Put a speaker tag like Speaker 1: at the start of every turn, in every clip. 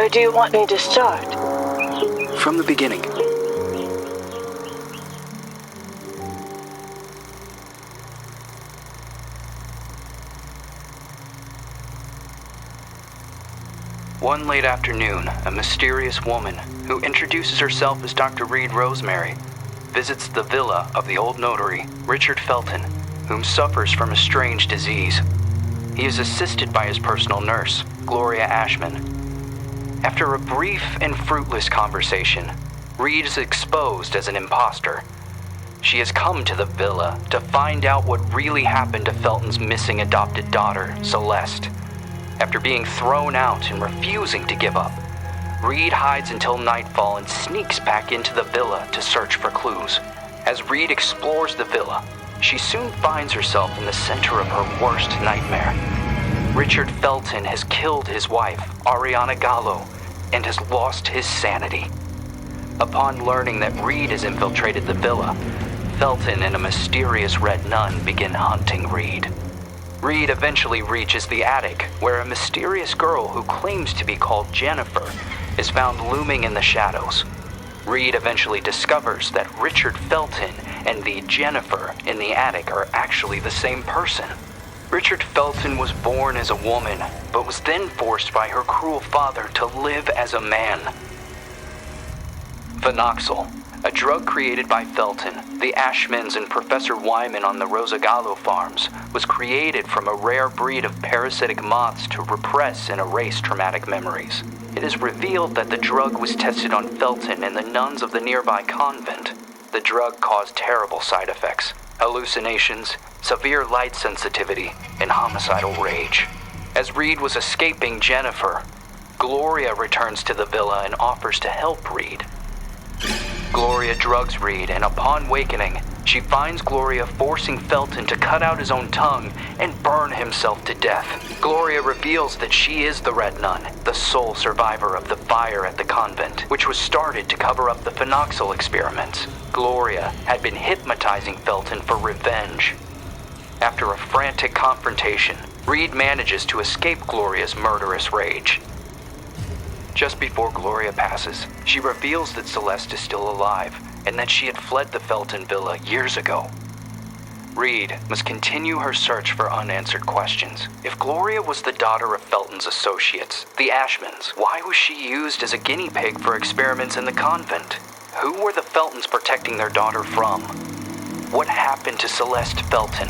Speaker 1: Where do you want me to start?
Speaker 2: From the beginning. One late afternoon, a mysterious woman, who introduces herself as Dr. Reed Rosemary, visits the villa of the old notary, Richard Felton, whom suffers from a strange disease. He is assisted by his personal nurse, Gloria Ashmann. After a brief and fruitless conversation, Reed is exposed as an imposter. She has come to the villa to find out what really happened to Felton's missing adopted daughter, Celeste. After being thrown out and refusing to give up, Reed hides until nightfall and sneaks back into the villa to search for clues. As Reed explores the villa, she soon finds herself in the center of her worst nightmare. Richard Felton has killed his wife, Ariana Gallo, and has lost his sanity. Upon learning that Reed has infiltrated the villa, Felton and a mysterious red nun begin hunting Reed. Reed eventually reaches the attic, where a mysterious girl who claims to be called Jennifer is found looming in the shadows. Reed eventually discovers that Richard Felton and the Jennifer in the attic are actually the same person. Richard Felton was born as a woman, but was then forced by her cruel father to live as a man. Phenoxyl, a drug created by Felton, the Ashmanns, and Professor Wyman on the Rosagallo farms, was created from a rare breed of parasitic moths to repress and erase traumatic memories. It is revealed that the drug was tested on Felton and the nuns of the nearby convent. The drug caused terrible side effects: hallucinations, severe light sensitivity, and homicidal rage. As Reed was escaping Jennifer, Gloria returns to the villa and offers to help Reed. Gloria drugs Reed, and upon awakening, she finds Gloria forcing Felton to cut out his own tongue and burn himself to death. Gloria reveals that she is the Red Nun, the sole survivor of the fire at the convent, which was started to cover up the phenoxyl experiments. Gloria had been hypnotizing Felton for revenge. After a frantic confrontation, Reed manages to escape Gloria's murderous rage. Just before Gloria passes, she reveals that Celeste is still alive and that she had fled the Felton villa years ago. Reed must continue her search for unanswered questions. If Gloria was the daughter of Felton's associates, the Ashmanns, why was she used as a guinea pig for experiments in the convent? Who were the Feltons protecting their daughter from? What happened to Celeste Felton?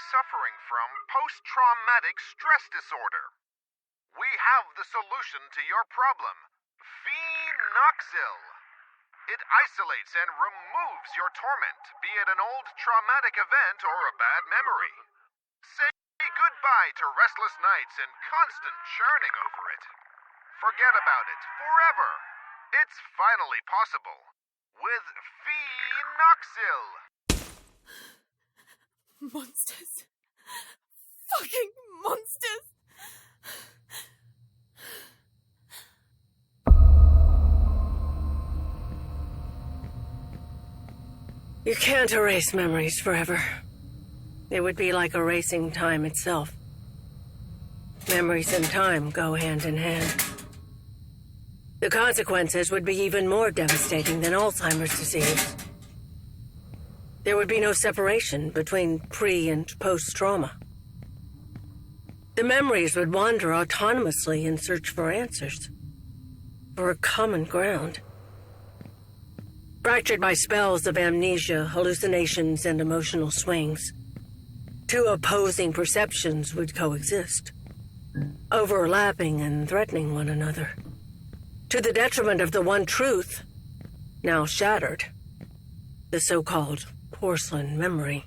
Speaker 3: Suffering from post-traumatic stress disorder. We have the solution to your problem. Phenoxyl. It isolates and removes your torment, be it an old traumatic event or a bad memory. Say goodbye to restless nights and constant churning over it. Forget about it forever. It's finally possible with Phenoxyl.
Speaker 4: Monsters. Fucking monsters.
Speaker 1: You can't erase memories forever. It would be like erasing time itself. Memories and time go hand in hand. The consequences would be even more devastating than Alzheimer's disease. There would be no separation between pre- and post-trauma. The memories would wander autonomously in search for answers, for a common ground. Fractured by spells of amnesia, hallucinations, and emotional swings, two opposing perceptions would coexist. overlapping and threatening one another, to the detriment of the one truth, now shattered, the so-called porcelain memory.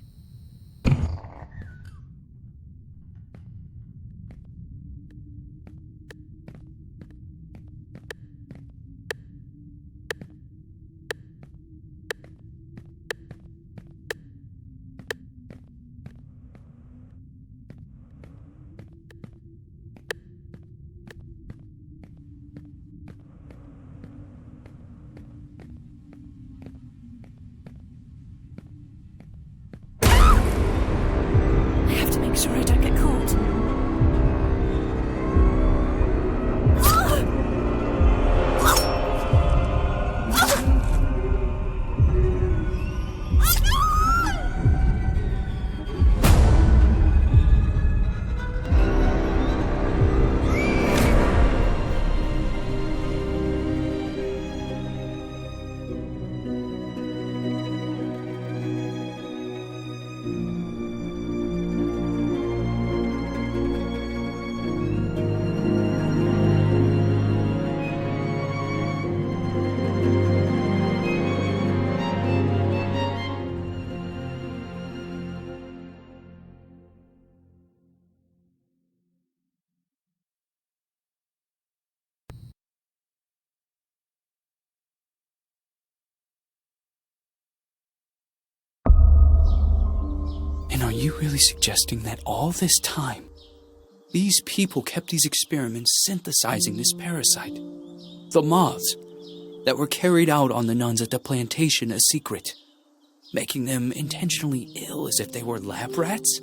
Speaker 4: Make sure I don't get caught.
Speaker 5: And are you really suggesting that all this time, these people kept these experiments synthesizing this parasite? The moths that were carried out on the nuns at the plantation a secret, making them intentionally ill as if they were lab rats?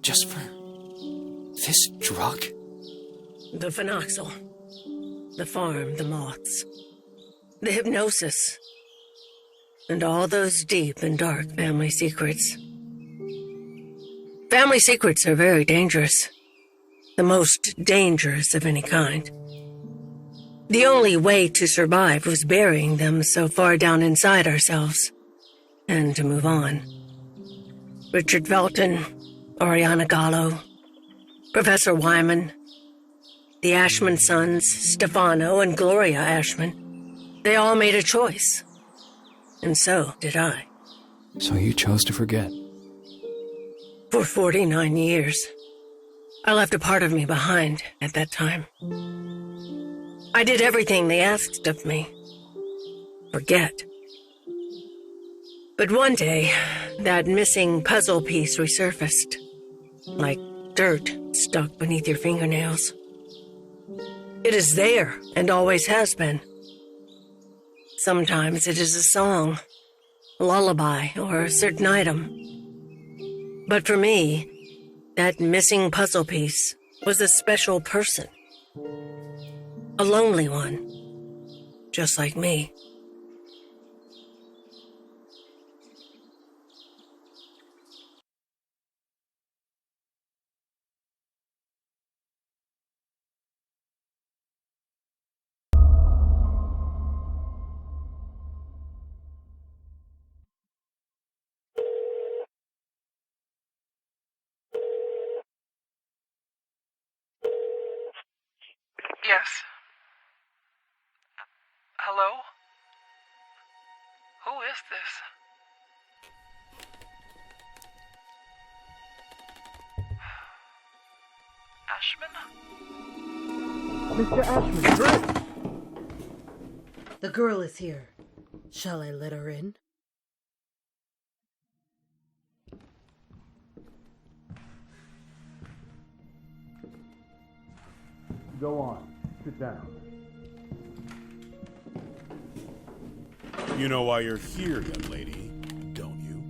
Speaker 5: Just for this drug?
Speaker 1: The phenoxyl, the farm, the moths, the hypnosis, and all those deep and dark family secrets. Family secrets are very dangerous. The most dangerous of any kind. The only way to survive was burying them so far down inside ourselves, and to move on. Richard Felton, Oriana Gallo, Professor Wyman, the Ashmann sons, Stefano and Gloria Ashmann, they all made a choice. And so did I.
Speaker 5: So you chose to forget?
Speaker 1: For 49 years. I left a part of me behind at that time. I did everything they asked of me. Forget. But one day, that missing puzzle piece resurfaced, like dirt stuck beneath your fingernails. It is there, and always has been. Sometimes it is a song, a lullaby, or a certain item. But for me, that missing puzzle piece was a special person. A lonely one, just like me.
Speaker 6: Yes. Hello? Who is this? Ashmann?
Speaker 7: Mr. Ashmann, hurry!
Speaker 8: The girl is here. Shall I let her in?
Speaker 7: Go on. Sit down.
Speaker 9: You know why you're here, young lady, don't you?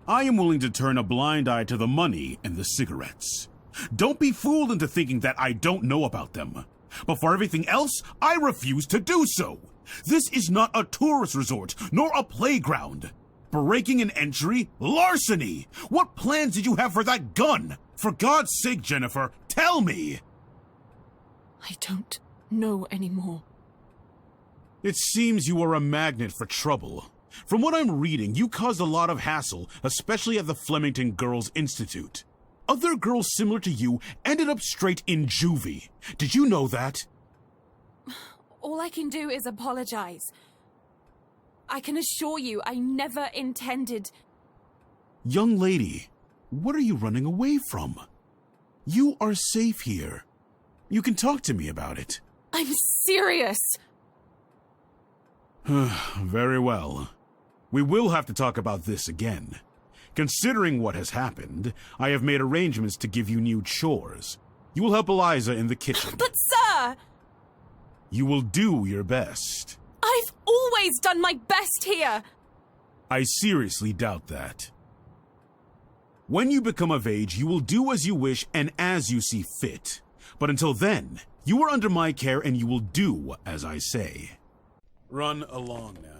Speaker 9: I am willing to turn a blind eye to the money and the cigarettes. Don't be fooled into thinking that I don't know about them. But for everything else, I refuse to do so. This is not a tourist resort, nor a playground. Breaking an entry? Larceny! What plans did you have for that gun? For God's sake, Jennifer, tell me!
Speaker 4: I don't know anymore.
Speaker 9: It seems you are a magnet for trouble. From what I'm reading, you caused a lot of hassle, especially at the Flemington Girls' Institute. Other girls similar to you ended up straight in juvie. Did you know that?
Speaker 4: All I can do is apologize. I can assure you I never intended...
Speaker 9: Young lady, what are you running away from? You are safe here. You can talk to me about it.
Speaker 4: I'm serious!
Speaker 9: Very well. We will have to talk about this again. Considering what has happened, I have made arrangements to give you new chores. You will help Eliza in the kitchen.
Speaker 4: But sir!
Speaker 9: You will do your best.
Speaker 4: I've always done my best here!
Speaker 9: I seriously doubt that. When you become of age, you will do as you wish and as you see fit. But until then, you are under my care and you will do as I say. Run along now.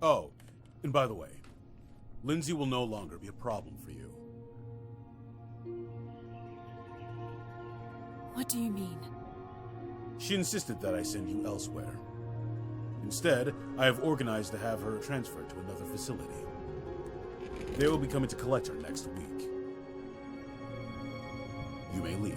Speaker 9: Oh, and by the way, Lindsay will no longer be a problem for you.
Speaker 4: What do you mean?
Speaker 9: She insisted that I send you elsewhere. Instead, I have organized to have her transferred to another facility. They will be coming to collect her next week. You may leave.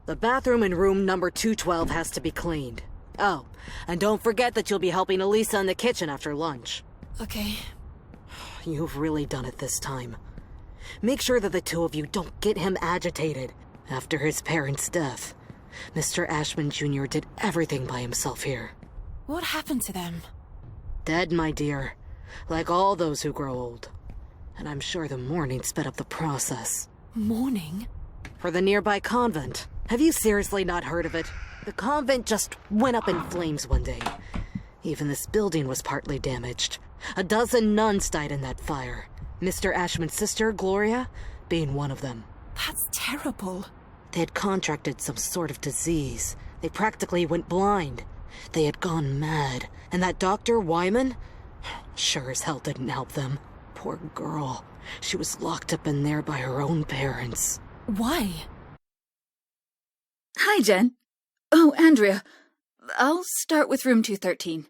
Speaker 8: The bathroom in room number 212 has to be cleaned. Oh, and don't forget that you'll be helping Elisa in the kitchen after lunch.
Speaker 4: Okay.
Speaker 8: You've really done it this time. Make sure that the two of you don't get him agitated after his parents' death. Mr. Ashmann Jr. did everything by himself here.
Speaker 4: What happened to them?
Speaker 8: Dead, my dear. Like all those who grow old. And I'm sure the mourning sped up the process.
Speaker 4: Mourning?
Speaker 8: For the nearby convent. Have you seriously not heard of it? The convent just went up in flames one day. Even this building was partly damaged. 12 nuns died in that fire. Mr. Ashmann's sister, Gloria, being one of them.
Speaker 4: That's terrible.
Speaker 8: They had contracted some sort of disease. They practically went blind. They had gone mad. And that Dr. Wyman? Sure as hell didn't help them. Poor girl. She was locked up in there by her own parents.
Speaker 4: Why?
Speaker 10: Hi, Jen. Oh, Andrea. I'll start with room 213.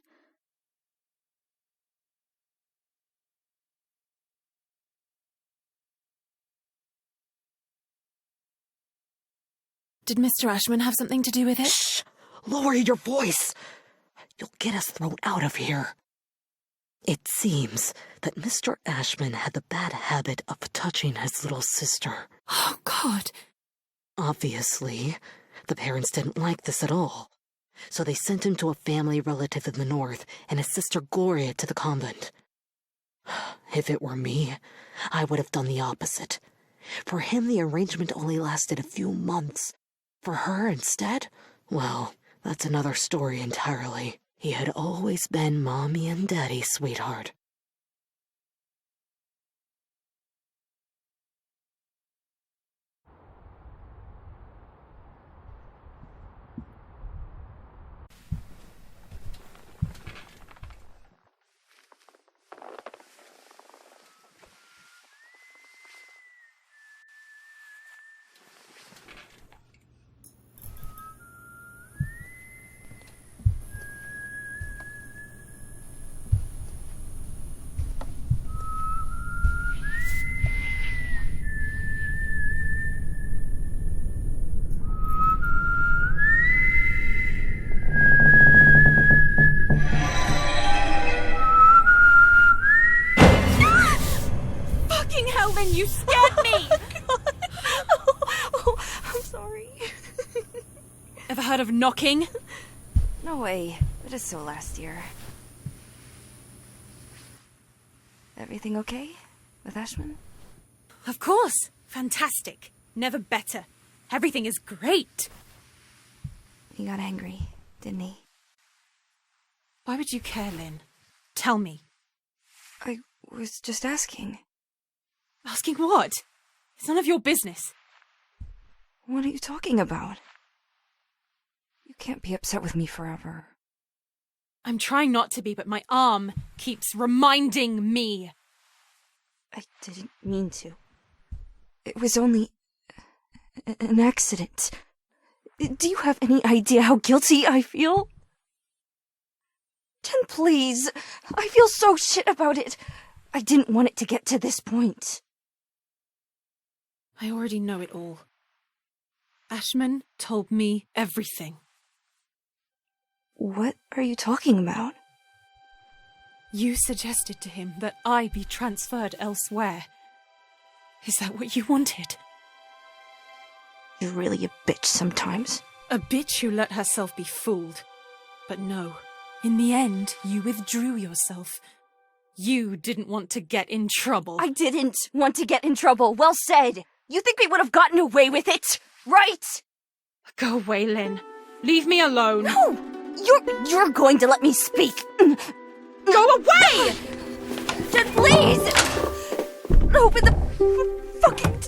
Speaker 4: Did Mr. Ashmann have something to do with it?
Speaker 8: Shh! Lower your voice! You'll get us thrown out of here. It seems that Mr. Ashmann had the bad habit of touching his little sister.
Speaker 4: Oh, God.
Speaker 8: Obviously, the parents didn't like this at all. So they sent him to a family relative in the north and his sister Gloria to the convent. If it were me, I would have done the opposite. For him, the arrangement only lasted a few months. For her, instead, well, that's another story entirely. He had always been Mommy and Daddy's sweetheart.
Speaker 4: Helen, you scared me!
Speaker 11: I'm sorry.
Speaker 4: Ever heard of knocking?
Speaker 11: No way. I just saw last year. Everything okay with Ashmann?
Speaker 4: Of course. Fantastic. Never better. Everything is great.
Speaker 11: He got angry, didn't he?
Speaker 4: Why would you care, Lynn? Tell me.
Speaker 11: I was just asking.
Speaker 4: Asking what? It's none of your business.
Speaker 11: What are you talking about? You can't be upset with me forever.
Speaker 4: I'm trying not to be, but my arm keeps reminding me.
Speaker 11: I didn't mean to. It was only an accident. Do you have any idea how guilty I feel? Jen, please. I feel so shit about it. I didn't want it to get to this point.
Speaker 4: I already know it all. Ashmann told me everything.
Speaker 11: What are you talking about?
Speaker 4: You suggested to him that I be transferred elsewhere. Is that what you wanted?
Speaker 11: You're really a bitch sometimes.
Speaker 4: A bitch who let herself be fooled. But no, in the end, you withdrew yourself. You didn't want to get in trouble.
Speaker 11: I didn't want to get in trouble. Well said. You think we would have gotten away with it, right?
Speaker 4: Go away, Lynn. Leave me alone.
Speaker 11: No! You're going to let me speak.
Speaker 4: Go away!
Speaker 11: Jen, please! Open the fucking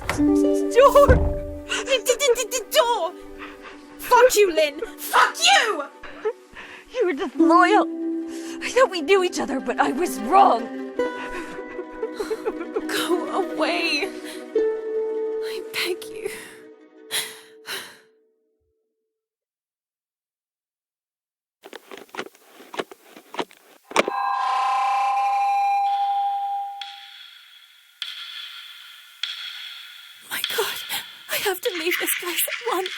Speaker 11: door!
Speaker 4: Door! Fuck you, Lynn! Fuck you!
Speaker 11: You were just loyal. I thought we knew each other, but I was wrong.
Speaker 4: Go away. I beg you. My God, I have to leave this place at once.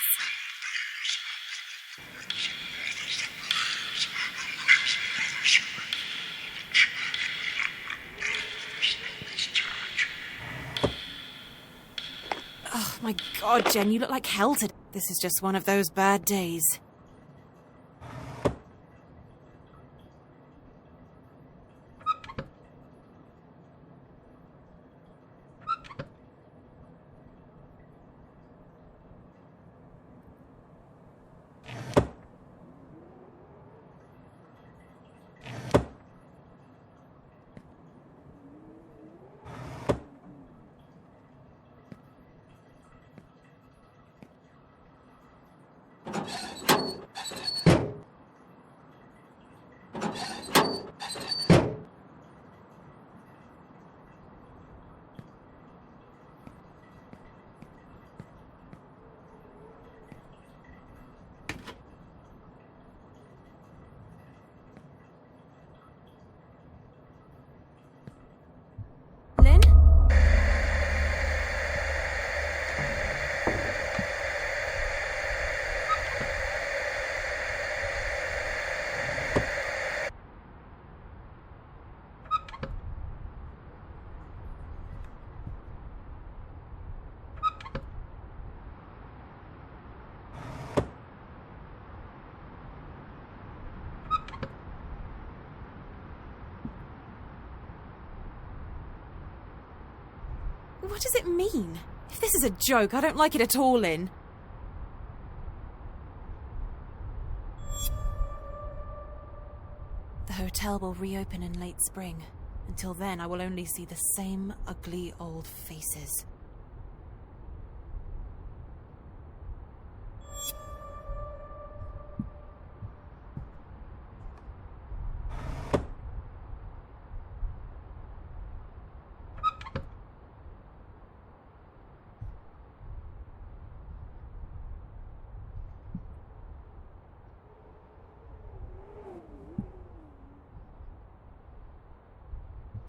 Speaker 4: Oh my God, Jen, you look like hell today. This is just one of those bad days. Lynn? What does it mean? If this is a joke, I don't like it at all, Lynn. The hotel will reopen in late spring. Until then, I will only see the same ugly old faces.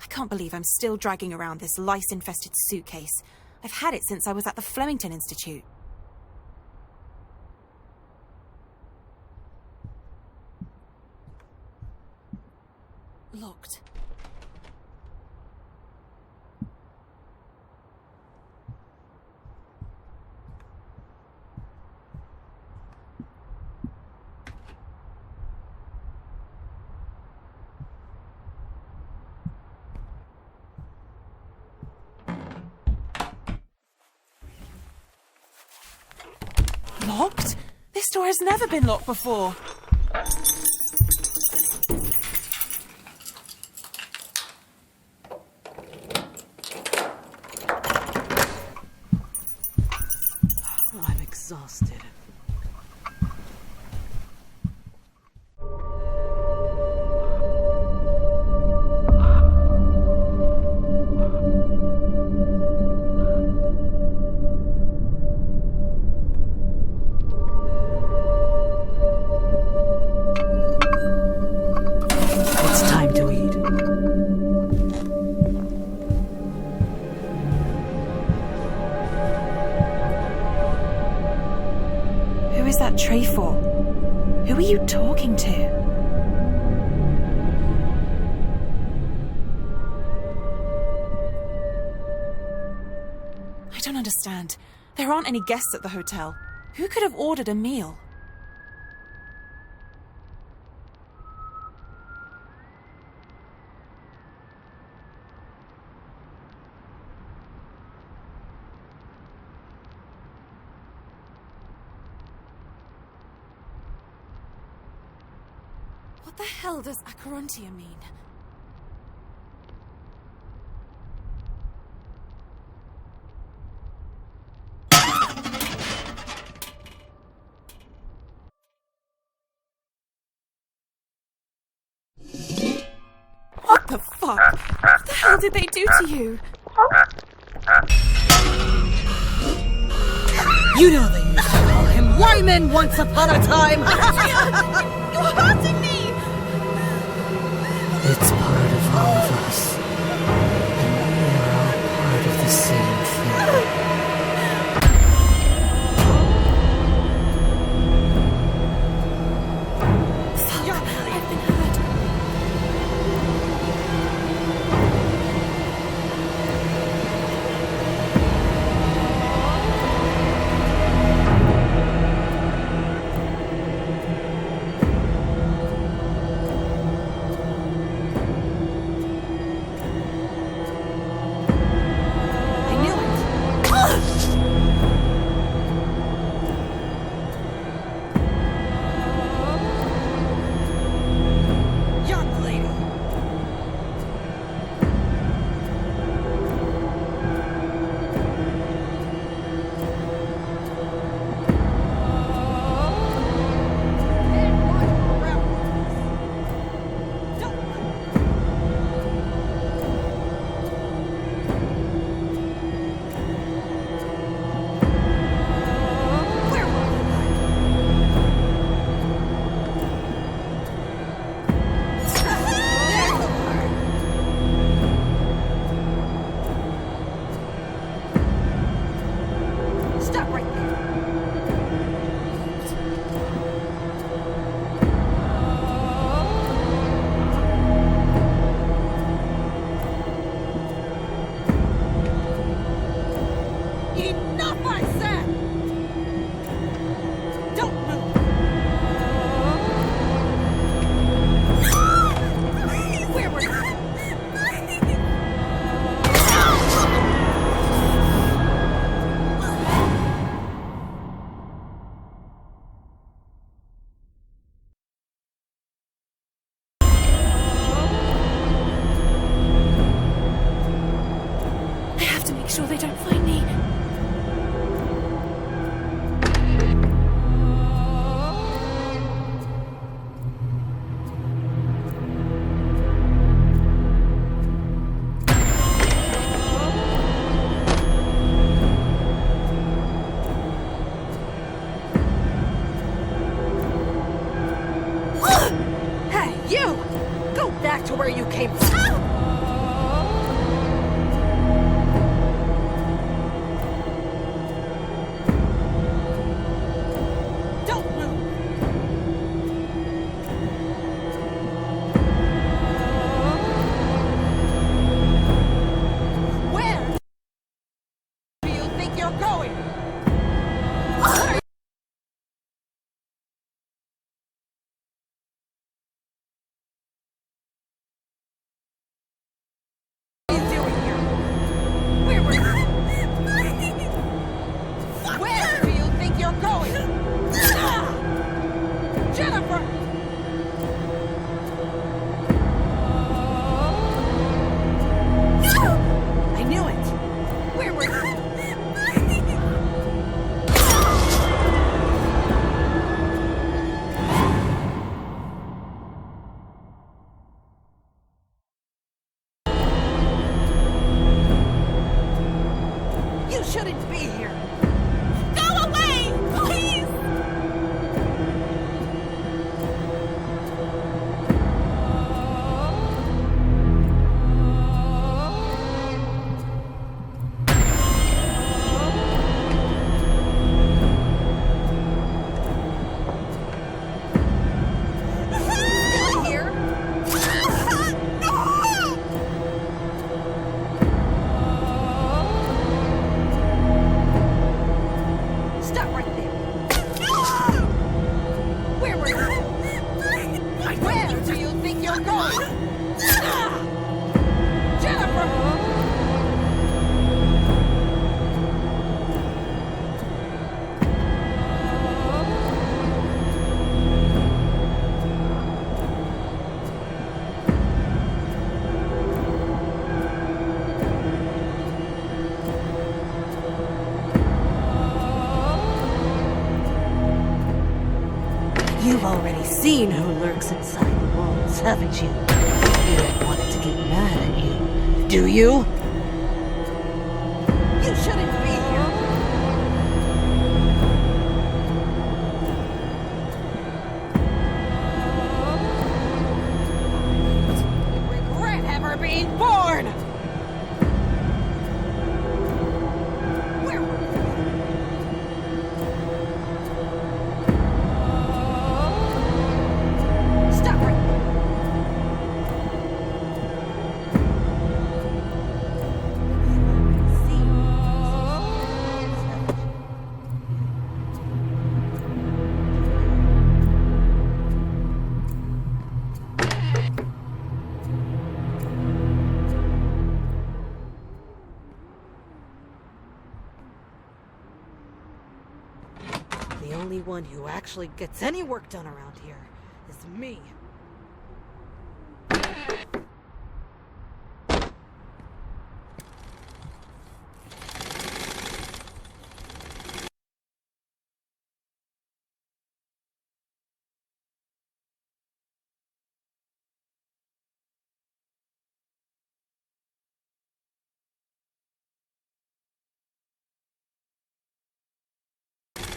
Speaker 4: I can't believe I'm still dragging around this lice-infested suitcase. I've had it since I was at the Flemington Institute. Locked. Locked? This door has never been locked before.
Speaker 8: I'm exhausted. It's time to eat.
Speaker 4: Who is that tray for? Who are you talking to? I don't understand. There aren't any guests at the hotel. Who could have ordered a meal? What the hell does Acherontia mean? What the fuck? What the hell did they do to you?
Speaker 8: You know they used to call him Wyman once upon a time!
Speaker 4: You're hurting me!
Speaker 8: It's part of all of us. And we are all part of the same thing.
Speaker 4: Fuck, I've been hurt. Sure they don't find me.
Speaker 8: Hey, you! Go back to where you came from! You've already seen who lurks inside the walls, haven't you? You don't want it to get mad at you, do you? You shouldn't be here. I regret ever being born! Where were you? Stop right there. The only one who actually gets any work done around here is me.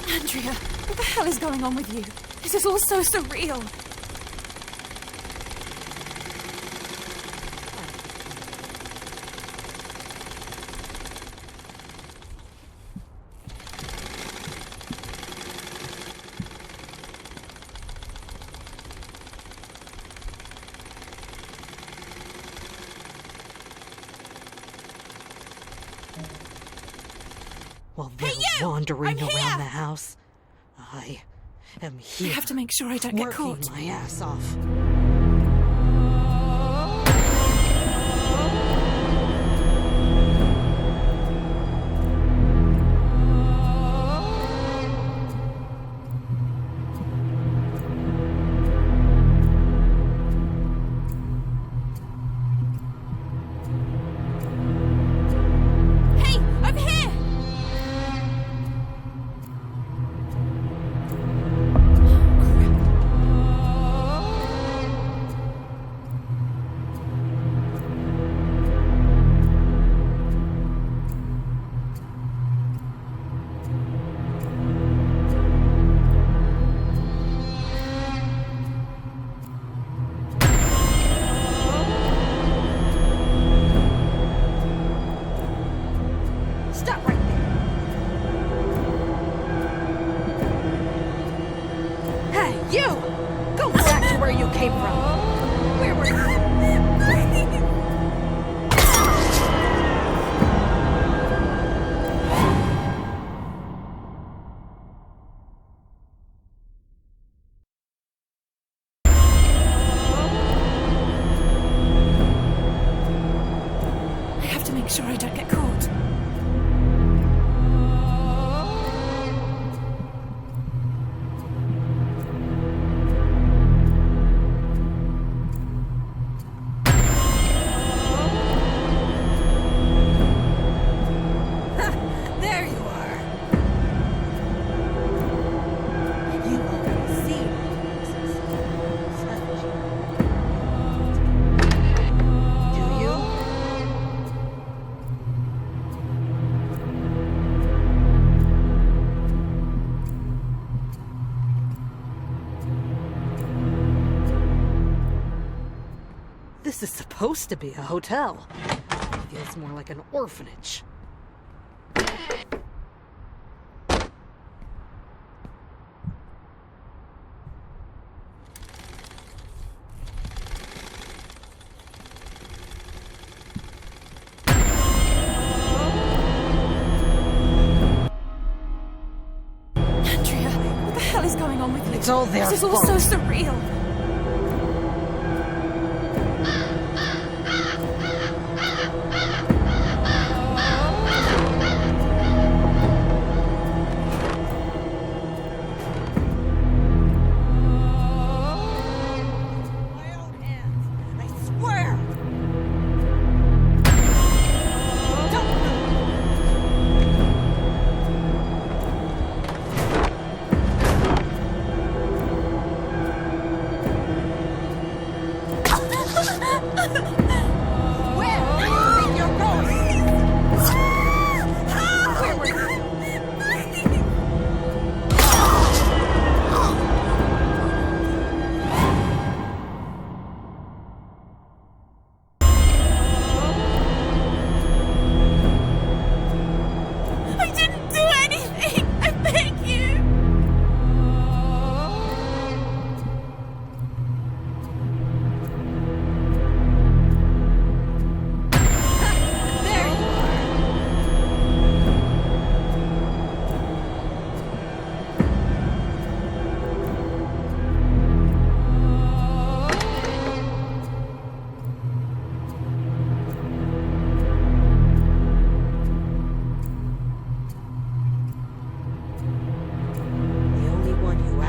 Speaker 4: Andrea, what the hell is going on with you? This is all so surreal.
Speaker 8: While they're wandering around the house, I am here.
Speaker 4: I have to make sure I don't get
Speaker 8: working
Speaker 4: caught.
Speaker 8: my ass off.
Speaker 4: Hey, I'm here!
Speaker 8: Stop right there. Hey, you! Go back to where you came from. Where were you?
Speaker 4: I have to make sure I don't get caught.
Speaker 8: There you are. You've already seen haven't you? Do you? This is supposed to be a hotel. It feels more like an orphanage.
Speaker 4: Andrea, what the hell is going on with you?
Speaker 8: It's all their
Speaker 4: This is all
Speaker 8: fault.
Speaker 4: so surreal.
Speaker 8: My own hands, I swear! Don't move!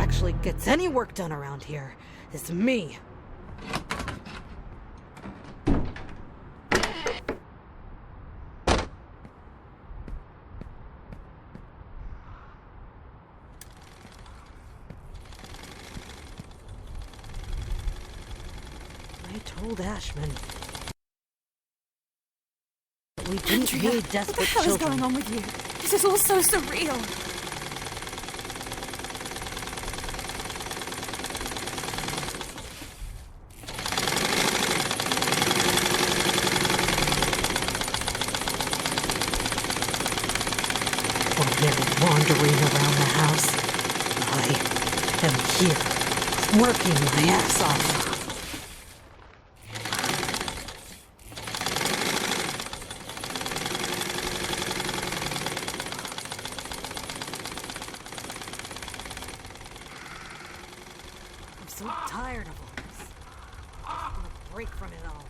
Speaker 8: actually gets any work done around here is me. I told Ashmann that we didn't need desperate
Speaker 4: what the hell
Speaker 8: children.
Speaker 4: is going on with you? This is all so surreal.
Speaker 8: While they're wandering around the house, I am here, working my ass off. I'm so tired of all this. I just want a break from it all.